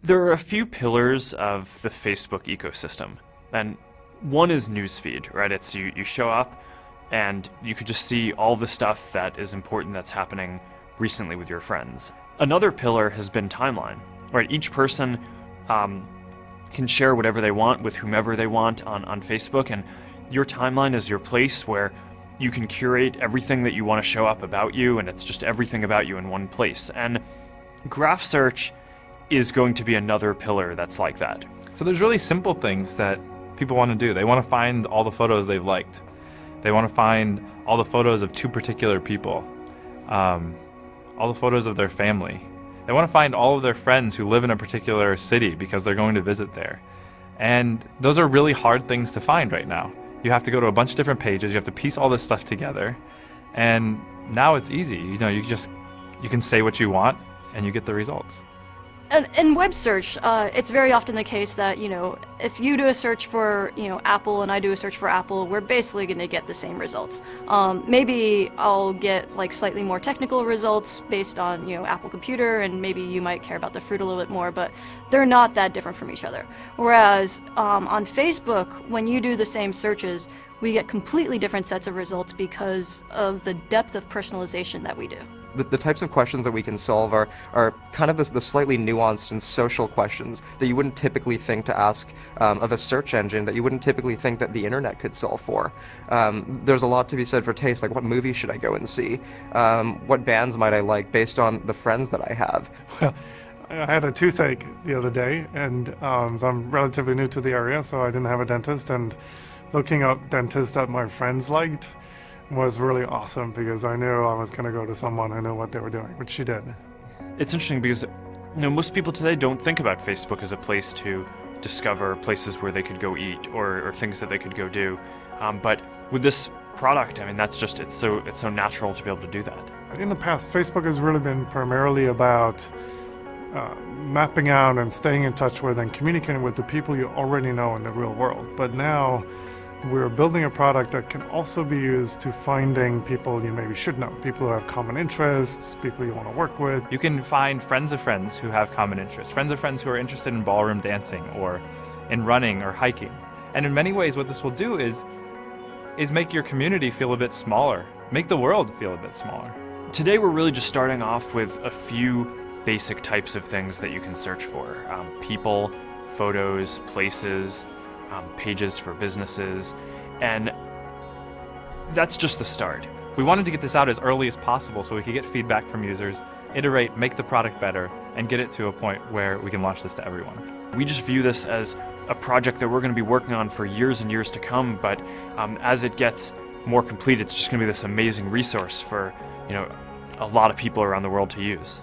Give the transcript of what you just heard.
There are a few pillars of the Facebook ecosystem, and one is newsfeed, right? It's you show up and you could just see all the stuff that is important that's happening recently with your friends. Another pillar has been timeline, right? Each person can share whatever they want with whomever they want on Facebook, and your timeline is your place where you can curate everything that you want to show up about you, and it's just everything about you in one place. And graph search is going to be another pillar that's like that. So there's really simple things that people want to do. They want to find all the photos they've liked. They want to find all the photos of two particular people, all the photos of their family. They want to find all of their friends who live in a particular city because they're going to visit there. And those are really hard things to find right now. You have to go to a bunch of different pages, you have to piece all this stuff together, and now it's easy. You can say what you want and you get the results. In web search, it's very often the case that, if you do a search for, Apple and I do a search for Apple, we're basically going to get the same results. Maybe I'll get slightly more technical results based on, Apple Computer, and maybe you might care about the fruit a little bit more, but they're not that different from each other. Whereas on Facebook, when you do the same searches, we get completely different sets of results because of the depth of personalization that we do. The types of questions that we can solve are kind of the slightly nuanced and social questions that you wouldn't typically think to ask of a search engine, that you wouldn't typically think that the internet could solve for. There's a lot to be said for taste, like what movie should I go and see? What bands might I like based on the friends that I have? Well, I had a toothache the other day, and so I'm relatively new to the area, so I didn't have a dentist, and looking up dentists that my friends liked was really awesome because I knew I was going to go to someone who knew what they were doing, which she did. It's interesting because most people today don't think about Facebook as a place to discover places where they could go eat or things that they could go do. But with this product, it's so natural to be able to do that. In the past, Facebook has really been primarily about mapping out and staying in touch with and communicating with the people you already know in the real world. But now we're building a product that can also be used to finding people you maybe should know, people who have common interests, people you want to work with. You can find friends of friends who have common interests, friends of friends who are interested in ballroom dancing or in running or hiking. And in many ways what this will do is make your community feel a bit smaller, make the world feel a bit smaller. Today we're really just starting off with a few basic types of things that you can search for. People, photos, places, pages for businesses, and that's just the start. We wanted to get this out as early as possible so we could get feedback from users, iterate, make the product better, and get it to a point where we can launch this to everyone. We just view this as a project that we're going to be working on for years and years to come, but as it gets more complete, it's just going to be this amazing resource for a lot of people around the world to use.